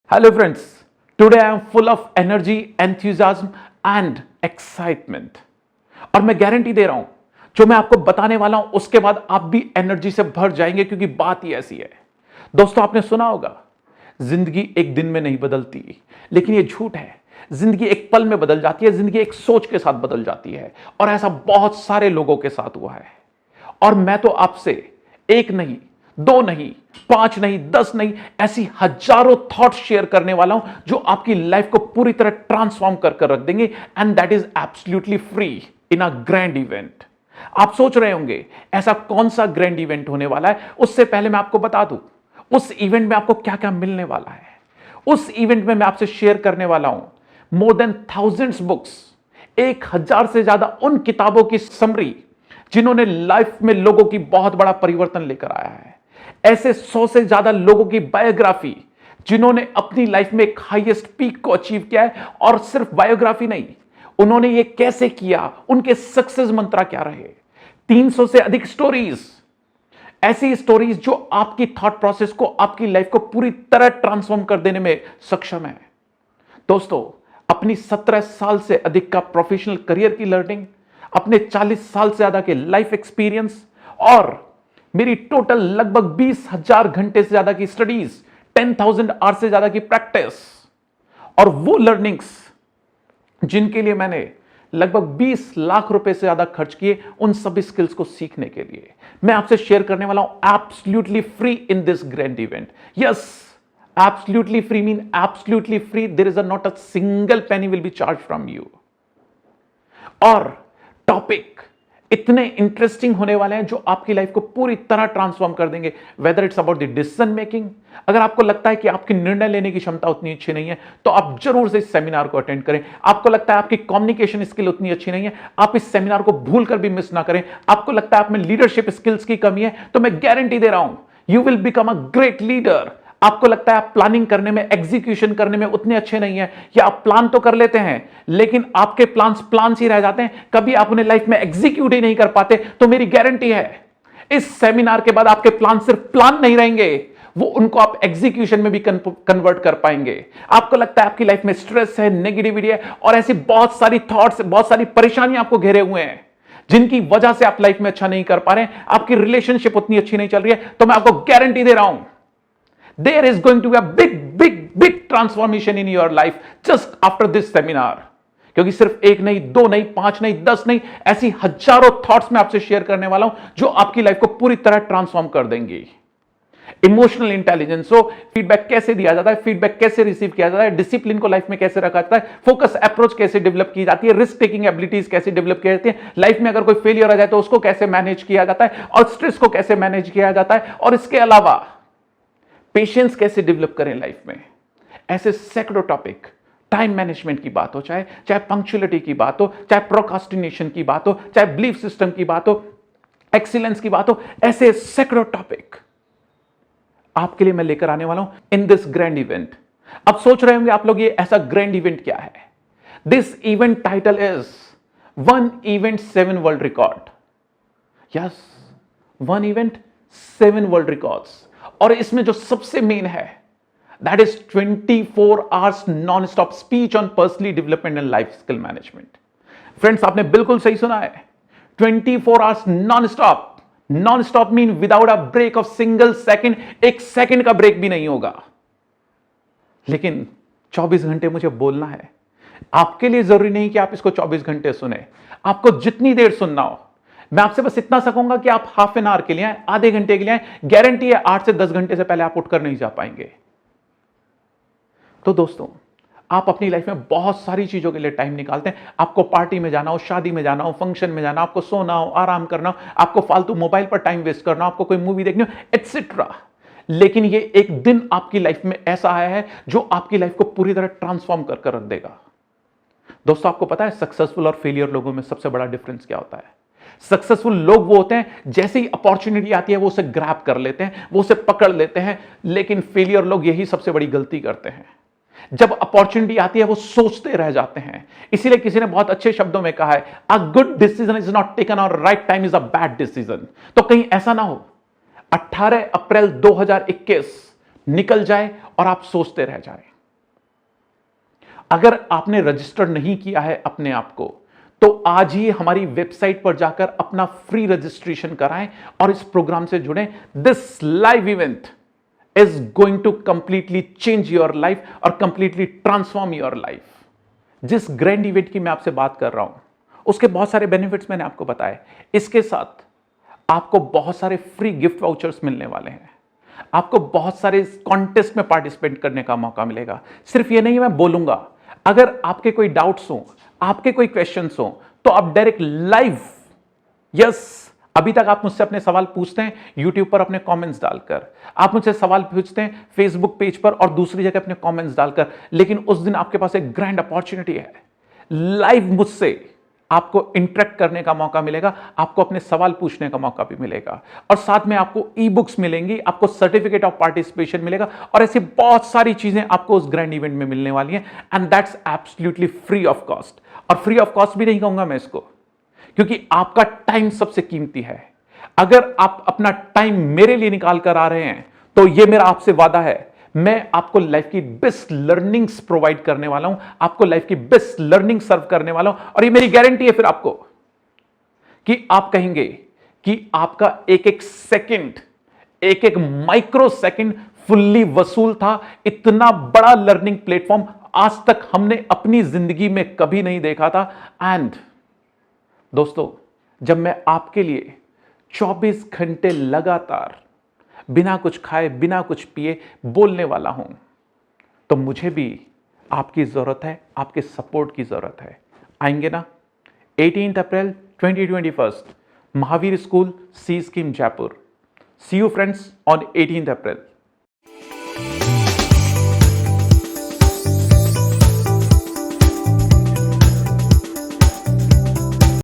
Hello friends, today I am full of energy, enthusiasm and excitement. और मैं guarantee दे रहा हूं जो मैं आपको बताने वाला हूं उसके बाद आप भी एनर्जी से भर जाएंगे क्योंकि बात ही ऐसी है। दोस्तों आपने सुना होगा जिंदगी एक दिन में नहीं बदलती, लेकिन यह झूठ है। जिंदगी एक पल में बदल जाती है, जिंदगी एक सोच के साथ बदल जाती है और ऐसा बहुत सारे लोगों के साथ हुआ है। और मैं तो आपसे एक नहीं, दो नहीं, पांच नहीं, 10 नहीं, ऐसी हजारों थॉट्स शेयर करने वाला हूं जो आपकी लाइफ को पूरी तरह ट्रांसफॉर्म कर रख देंगे and that is absolutely free in a grand event. आप सोच रहे होंगे ऐसा कौन सा ग्रैंड इवेंट होने वाला है। उससे पहले मैं आपको बता दूं उस इवेंट में आपको क्या क्या मिलने वाला है। उस इवेंट में मैं आपसे शेयर करने वाला हूं मोर देन थाउजेंड्स बुक्स, 1000 से ज्यादा उन किताबों की समरी जिन्होंने लाइफ में लोगों की बहुत बड़ा परिवर्तन लेकर आया है। ऐसे 100 से ज्यादा लोगों की बायोग्राफी जिन्होंने अपनी लाइफ में एक हाईएस्ट पीक को अचीव किया है। और सिर्फ बायोग्राफी नहीं, उन्होंने ये कैसे किया, उनके सक्सेस मंत्र क्या रहे। 300 से अधिक स्टोरीज, ऐसी स्टोरीज जो आपकी थॉट प्रोसेस को, आपकी लाइफ को पूरी तरह ट्रांसफॉर्म कर देने में सक्षम है। दोस्तों अपनी 17 साल से अधिक का प्रोफेशनल करियर की लर्निंग, अपने 40 साल से ज्यादा के लाइफ एक्सपीरियंस और मेरी टोटल लगभग 20,000 घंटे से ज्यादा की स्टडीज, 10,000 आवर्स से ज्यादा की प्रैक्टिस और वो लर्निंग्स जिनके लिए मैंने लगभग 20 लाख रुपए से ज्यादा खर्च किए, उन सभी स्किल्स को सीखने के लिए मैं आपसे शेयर करने वाला हूं absolutely free in this grand event. Yes, absolutely free mean absolutely free. There is not a single penny will be charge from you. और टॉपिक इतने इंटरेस्टिंग होने वाले हैं जो आपकी लाइफ को पूरी तरह ट्रांसफॉर्म कर देंगे। Whether it's about the decision making, अगर आपको लगता है कि आपकी निर्णय लेने की क्षमता उतनी अच्छी नहीं है तो आप जरूर से इस सेमिनार को अटेंड करें। आपको लगता है आपकी कम्युनिकेशन स्किल उतनी अच्छी नहीं है, आप इस सेमिनार को भूलकर भी मिस ना करें। आपको लगता है आप में लीडरशिप स्किल्स की कमी है तो मैं गारंटी दे रहा हूं you will become a great leader. आपको लगता है आप प्लानिंग करने में, एग्जीक्यूशन करने में उतने अच्छे नहीं है, या आप प्लान तो कर लेते हैं लेकिन आपके प्लान्स ही रह जाते हैं, कभी आप उन्हें लाइफ में एग्जीक्यूट ही नहीं कर पाते, तो मेरी गारंटी है इस सेमिनार के बाद आपके प्लान सिर्फ प्लान नहीं रहेंगे, वो उनको आप एग्जीक्यूशन में भी कन्वर्ट कर पाएंगे। आपको लगता है आपकी लाइफ में स्ट्रेस है, नेगेटिविटी है और ऐसी बहुत सारी थॉट्स, बहुत सारी परेशानियां आपको घेरे हुए हैं जिनकी वजह से आप लाइफ में अच्छा नहीं कर पा रहे हैं, आपकी रिलेशनशिप उतनी अच्छी नहीं चल रही है, तो मैं आपको गारंटी दे रहा हूं there is going to be a big transformation in your life just after this seminar। क्योंकि सिर्फ एक नहीं, दो नहीं, 5 नहीं, 10 नहीं, ऐसी हजारों थॉट्स मैं आपसे शेयर करने वाला हूं जो आपकी लाइफ को पूरी तरह ट्रांसफॉर्म कर देंगी। इमोशनल इंटेलिजेंस, हो फीडबैक कैसे दिया जाता है, फीडबैक कैसे रिसीव किया जाता है, डिसिप्लिन को लाइफ में कैसे रखा जाता है, फोकस अप्रोच कैसे डेवलप की जाती है, रिस्क टेकिंग एबिलिटीज कैसे डेवलप की जाती है, लाइफ में अगर कोई फेलियर आ जाए तो उसको कैसे मैनेज किया जाता है और स्ट्रेस को कैसे मैनेज किया जाता है, और इसके अलावा पेशेंस कैसे डेवलप करें लाइफ में। ऐसे सैकड़ों टॉपिक, टाइम मैनेजमेंट की बात हो, चाहे पंक्चुअलिटी की बात हो, चाहे प्रोक्रास्टिनेशन की बात हो, चाहे बिलीफ सिस्टम की बात हो, एक्सीलेंस की बात हो, ऐसे सैकड़ों टॉपिक आपके लिए मैं लेकर आने वाला हूं इन दिस ग्रैंड इवेंट। अब सोच रहे होंगे आप लोग ये ऐसा ग्रैंड इवेंट क्या है। This event title is 1 event 7 world record. Yes, 1 event 7 world records. और इसमें जो सबसे मेन है that is 24 hours non stop speech on personally development and life skill management. Friends आपने बिल्कुल सही सुना है, 24 hours non stop. Non stop mean without a break of single second, एक सेकेंड का ब्रेक भी नहीं होगा। लेकिन 24 घंटे मुझे बोलना है। आपके लिए जरूरी नहीं कि आप इसको 24 घंटे सुने, आपको जितनी देर सुनना हो। मैं आपसे बस इतना सकूंगा कि आप हाफ एन आवर के लिए आए, आधे घंटे के लिए आए, गारंटी है 8 से 10 घंटे से पहले आप उठकर नहीं जा पाएंगे। तो दोस्तों आप अपनी लाइफ में बहुत सारी चीजों के लिए टाइम निकालते हैं। आपको पार्टी में जाना हो, शादी में जाना हो, फंक्शन में जाना हो, आपको सोना हो, आराम करना हो, आपको फालतू मोबाइल पर टाइम वेस्ट करना हो, आपको कोई मूवी देखनी हो, एटसेट्रा। लेकिन ये एक दिन आपकी लाइफ में ऐसा आया है जो आपकी लाइफ को पूरी तरह ट्रांसफॉर्म कर रख देगा। दोस्तों आपको पता है सक्सेसफुल और फेलियर लोगों में सबसे बड़ा डिफरेंस क्या होता है। सक्सेसफुल लोग वो होते हैं जैसे ही अपॉर्चुनिटी आती है वो उसे ग्रैब कर लेते हैं, वो उसे पकड़ लेते हैं। लेकिन फेलियर लोग यही सबसे बड़ी गलती करते हैं, जब अपॉर्चुनिटी आती है वो सोचते रह जाते हैं। इसीलिए किसी ने बहुत अच्छे शब्दों में कहा है, a good decision is not taken और right time is a bad decision. तो कहीं ऐसा ना हो 18 अप्रैल 2021 निकल जाए और आप सोचते रह जाए। अगर आपने रजिस्टर नहीं किया है अपने आप को, तो आज ही हमारी वेबसाइट पर जाकर अपना फ्री रजिस्ट्रेशन कराएं और इस प्रोग्राम से जुड़ें। This live event is going to completely change your life और कंप्लीटली ट्रांसफॉर्म योर लाइफ। जिस ग्रैंड इवेंट की मैं आपसे बात कर रहा हूं, उसके बहुत सारे बेनिफिट्स मैंने आपको बताए। इसके साथ आपको बहुत सारे फ्री गिफ्ट वाउचर्स मिलने वाले हैं, आपको बहुत सारे कॉन्टेस्ट में पार्टिसिपेट करने का मौका मिलेगा। सिर्फ ये नहीं मैं बोलूंगा, अगर आपके कोई डाउट्स हो, आपके कोई क्वेश्चंस हो, तो आप डायरेक्ट लाइव, यस, अभी तक आप मुझसे अपने सवाल पूछते हैं यूट्यूब पर अपने कमेंट्स डालकर, आप मुझसे सवाल पूछते हैं फेसबुक पेज पर और दूसरी जगह अपने कमेंट्स डालकर, लेकिन उस दिन आपके पास एक ग्रैंड अपॉर्चुनिटी है। लाइव मुझसे आपको इंटरेक्ट करने का मौका मिलेगा, आपको अपने सवाल पूछने का मौका भी मिलेगा, और साथ में आपको ई बुक्स मिलेंगी, आपको सर्टिफिकेट ऑफ पार्टिसिपेशन मिलेगा, और ऐसी बहुत सारी चीजें आपको उस ग्रैंड इवेंट में मिलने वाली हैं। And that's absolutely free of cost. और फ्री ऑफ कॉस्ट भी नहीं कहूंगा मैं इसको, क्योंकि आपका टाइम सबसे कीमती है। अगर आप अपना टाइम मेरे लिए निकाल कर आ रहे हैं, तो यह मेरा आपसे वादा है, मैं आपको लाइफ की बेस्ट लर्निंग्स प्रोवाइड करने वाला हूं, आपको लाइफ की बेस्ट लर्निंग सर्व करने वाला हूं। और ये मेरी गारंटी है फिर आपको कि आप कहेंगे कि आपका एक एक सेकंड, एक एक माइक्रो सेकंड फुल्ली वसूल था। इतना बड़ा लर्निंग प्लेटफॉर्म आज तक हमने अपनी जिंदगी में कभी नहीं देखा था। एंड दोस्तों, जब मैं आपके लिए 24 घंटे लगातार बिना कुछ खाए, बिना कुछ पिए बोलने वाला हूं, तो मुझे भी आपकी जरूरत है, आपके सपोर्ट की जरूरत है। आएंगे ना? 18 अप्रैल 2021, Mahavir school, C scheme, Jaipur. See you friends on 18 April.